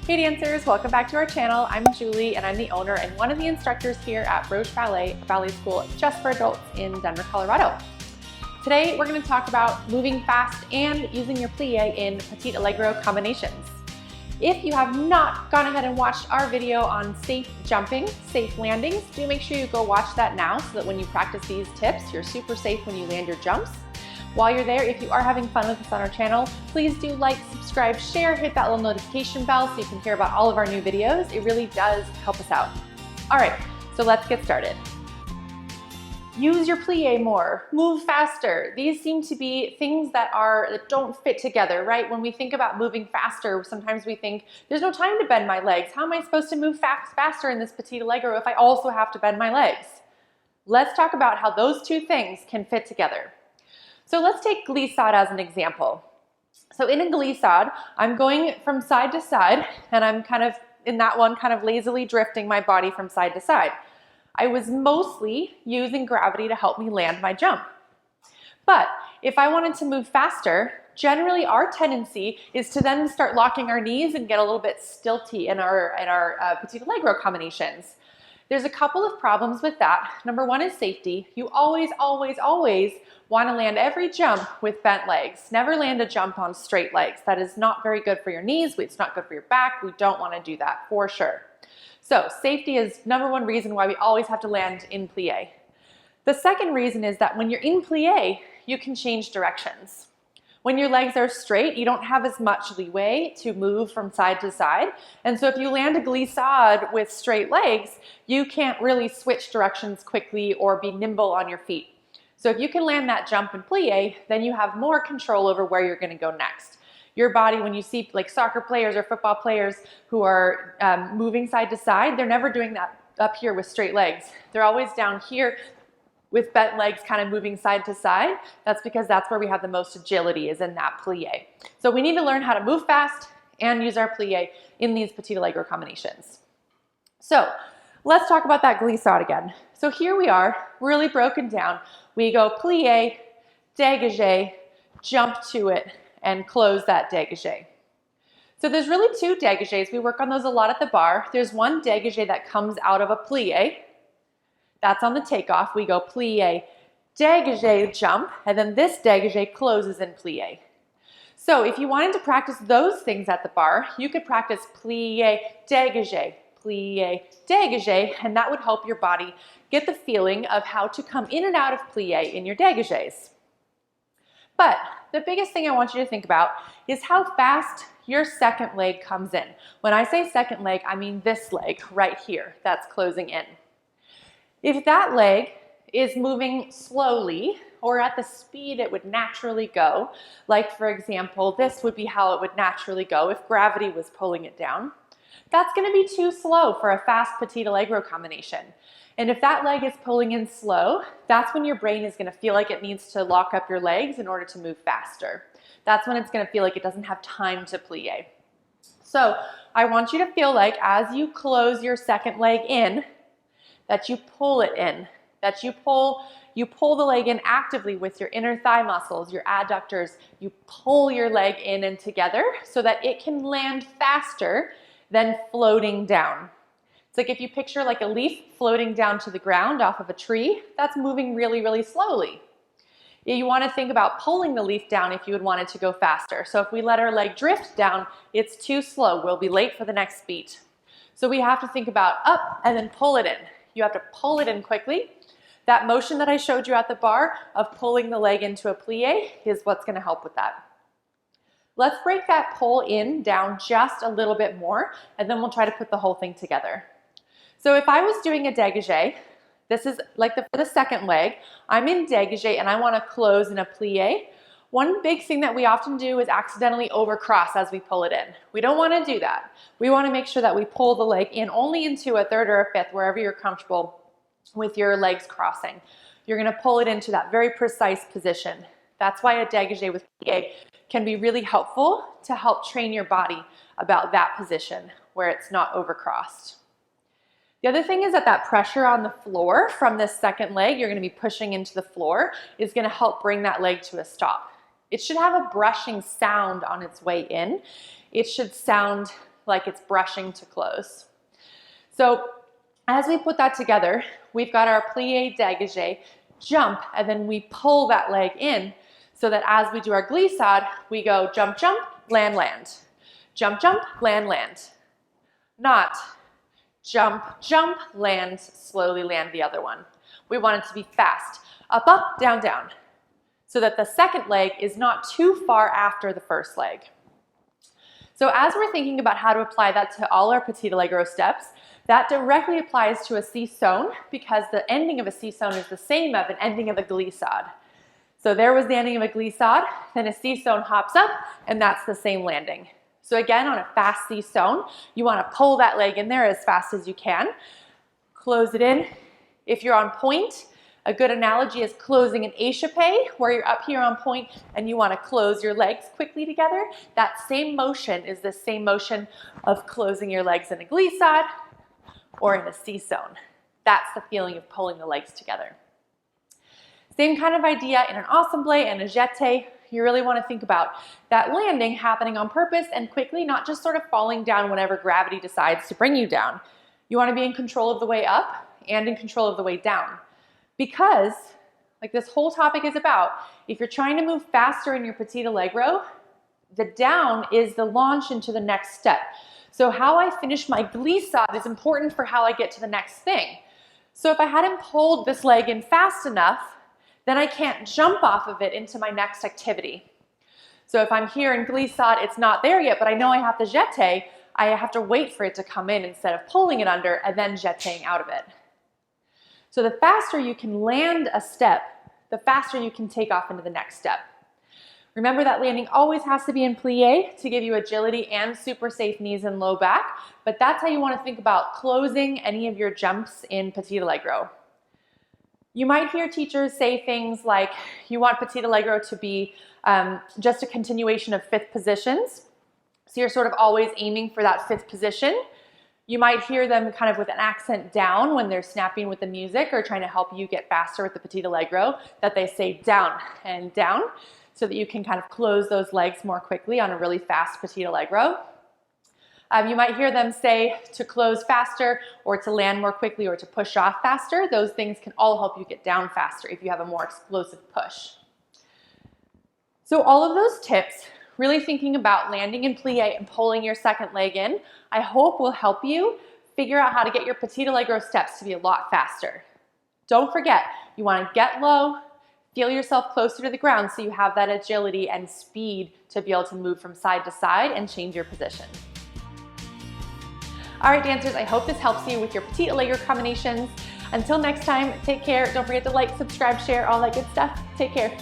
Hey dancers, welcome back to our channel. I'm Julie and I'm the owner and one of the instructors here at Broche Ballet, a ballet school just for adults in Denver, Colorado. Today we're going to talk about moving fast and using your plie in Petit Allegro combinations. If you have not gone ahead and watched our video on safe jumping, safe landings, do make sure you go watch that now so that when you practice these tips, you're super safe when you land your jumps. While you're there, if you are having fun with us on our channel, please do like, subscribe, share, hit that little notification bell so you can hear about all of our new videos. It really does help us out. All right, so let's get started. Use your plie more, move faster. These seem to be things that don't fit together, right? When we think about moving faster, sometimes we think there's no time to bend my legs. How am I supposed to move faster in this Petit Allegro if I also have to bend my legs? Let's talk about how those two things can fit together. So let's take glissade as an example. So in a glissade, I'm going from side to side and I'm kind of lazily drifting my body from side to side. I was mostly using gravity to help me land my jump. But if I wanted to move faster, generally our tendency is to then start locking our knees and get a little bit stilty in our Petit Allegro combinations. There's a couple of problems with that. Number one is safety. You always want to land every jump with bent legs. Never land a jump on straight legs. That is not very good for your knees. It's not good for your back. We don't want to do that for sure. So safety is number one reason why we always have to land in plie. The second reason is that when you're in plie, you can change directions. When your legs are straight, you don't have as much leeway to move from side to side. And so if you land a glissade with straight legs, you can't really switch directions quickly or be nimble on your feet. So if you can land that jump in plie, then you have more control over where you're going to go next. Your body, when you see like soccer players or football players who are moving side to side, they're never doing that up here with straight legs. They're always down here with bent legs kind of moving side to side. That's because that's where we have the most agility, is in that plie. So we need to learn how to move fast and use our plie in these Petit Allegro combinations. So let's talk about that glissade again. So here we are, really broken down. We go plie, dégagé, jump to it, and close that dégagé. So there's really two dégagés. We work on those a lot at the bar. There's one dégagé that comes out of a plie. That's on the takeoff. We go plie, dégagé, jump, and then this dégagé closes in plie. So if you wanted to practice those things at the bar, you could practice plie, dégagé, and that would help your body get the feeling of how to come in and out of plie in your dégagés. But the biggest thing I want you to think about is how fast your second leg comes in. When I say second leg, I mean this leg right here that's closing in. If that leg is moving slowly or at the speed it would naturally go, like for example, this would be how it would naturally go if gravity was pulling it down, that's going to be too slow for a fast Petit Allegro combination. And if that leg is pulling in slow, that's when your brain is going to feel like it needs to lock up your legs in order to move faster. That's when it's going to feel like it doesn't have time to plie. So I want you to feel like as you close your second leg in, that you pull it in, that you pull the leg in actively with your inner thigh muscles, your adductors. You pull your leg in and together so that it can land faster than floating down. It's like if you picture like a leaf floating down to the ground off of a tree, that's moving really slowly. You want to think about pulling the leaf down if you would want it to go faster. So if we let our leg drift down, it's too slow. We'll be late for the next beat. So we have to think about up and then pull it in. You have to pull it in quickly. That motion that I showed you at the bar of pulling the leg into a plie is what's going to help with that. Let's break that pull in down just a little bit more, and then we'll try to put the whole thing together. So if I was doing a dégagé, this is like for the second leg, I'm in dégagé and I want to close in a plie. One big thing that we often do is accidentally overcross as we pull it in. We don't want to do that. We want to make sure that we pull the leg in only into a third or a fifth, wherever you're comfortable with your legs crossing. You're going to pull it into that very precise position. That's why a dégagé with plie can be really helpful to help train your body about that position where it's not overcrossed. The other thing is that pressure on the floor from this second leg, you're going to be pushing into the floor, is going to help bring that leg to a stop. It should have a brushing sound on its way in. It should sound like it's brushing to close. So as we put that together, we've got our plie, dégagé, jump, and then we pull that leg in so that as we do our glissade, we go jump, jump, land, land. Jump, jump, land, land. Not jump, jump, land, slowly land the other one. We want it to be fast. Up, up, down, down. So that the second leg is not too far after the first leg. So as we're thinking about how to apply that to all our Petit Allegro steps, that directly applies to a ci-sewn because the ending of a ci-sewn is the same as an ending of a glissade. So there was the ending of a glissade, then a ci-sewn hops up, and that's the same landing. So again, on a fast ci-sewn, you want to pull that leg in there as fast as you can. Close it in. If you're on point, a good analogy is closing an échappé, where you're up here on point and you want to close your legs quickly together. That same motion is the same motion of closing your legs in a glissade or in a ci-sewn. That's the feeling of pulling the legs together. Same kind of idea in an ensemble and a jeté. You really want to think about that landing happening on purpose and quickly, not just sort of falling down whenever gravity decides to bring you down. You want to be in control of the way up and in control of the way down. Because, like this whole topic is about, if you're trying to move faster in your Petit Allegro, the down is the launch into the next step. So how I finish my glissade is important for how I get to the next thing. So if I hadn't pulled this leg in fast enough, then I can't jump off of it into my next activity. So if I'm here in glissade, it's not there yet, but I know I have to jeté, I have to wait for it to come in instead of pulling it under and then jetéing out of it. So the faster you can land a step, the faster you can take off into the next step. Remember that landing always has to be in plie to give you agility and super safe knees and low back, but that's how you want to think about closing any of your jumps in Petit Allegro. You might hear teachers say things like you want Petit Allegro to be just a continuation of fifth positions. So you're sort of always aiming for that fifth position. You might hear them kind of with an accent down when they're snapping with the music or trying to help you get faster with the Petit Allegro, that they say down and down so that you can kind of close those legs more quickly on a really fast Petit Allegro. You might hear them say to close faster or to land more quickly or to push off faster. Those things can all help you get down faster if you have a more explosive push. So all of those tips, really thinking about landing in plie and pulling your second leg in, I hope will help you figure out how to get your Petit Allegro steps to be a lot faster. Don't forget, you want to get low, feel yourself closer to the ground so you have that agility and speed to be able to move from side to side and change your position. All right, dancers, I hope this helps you with your Petit Allegro combinations. Until next time, take care. Don't forget to like, subscribe, share, all that good stuff. Take care.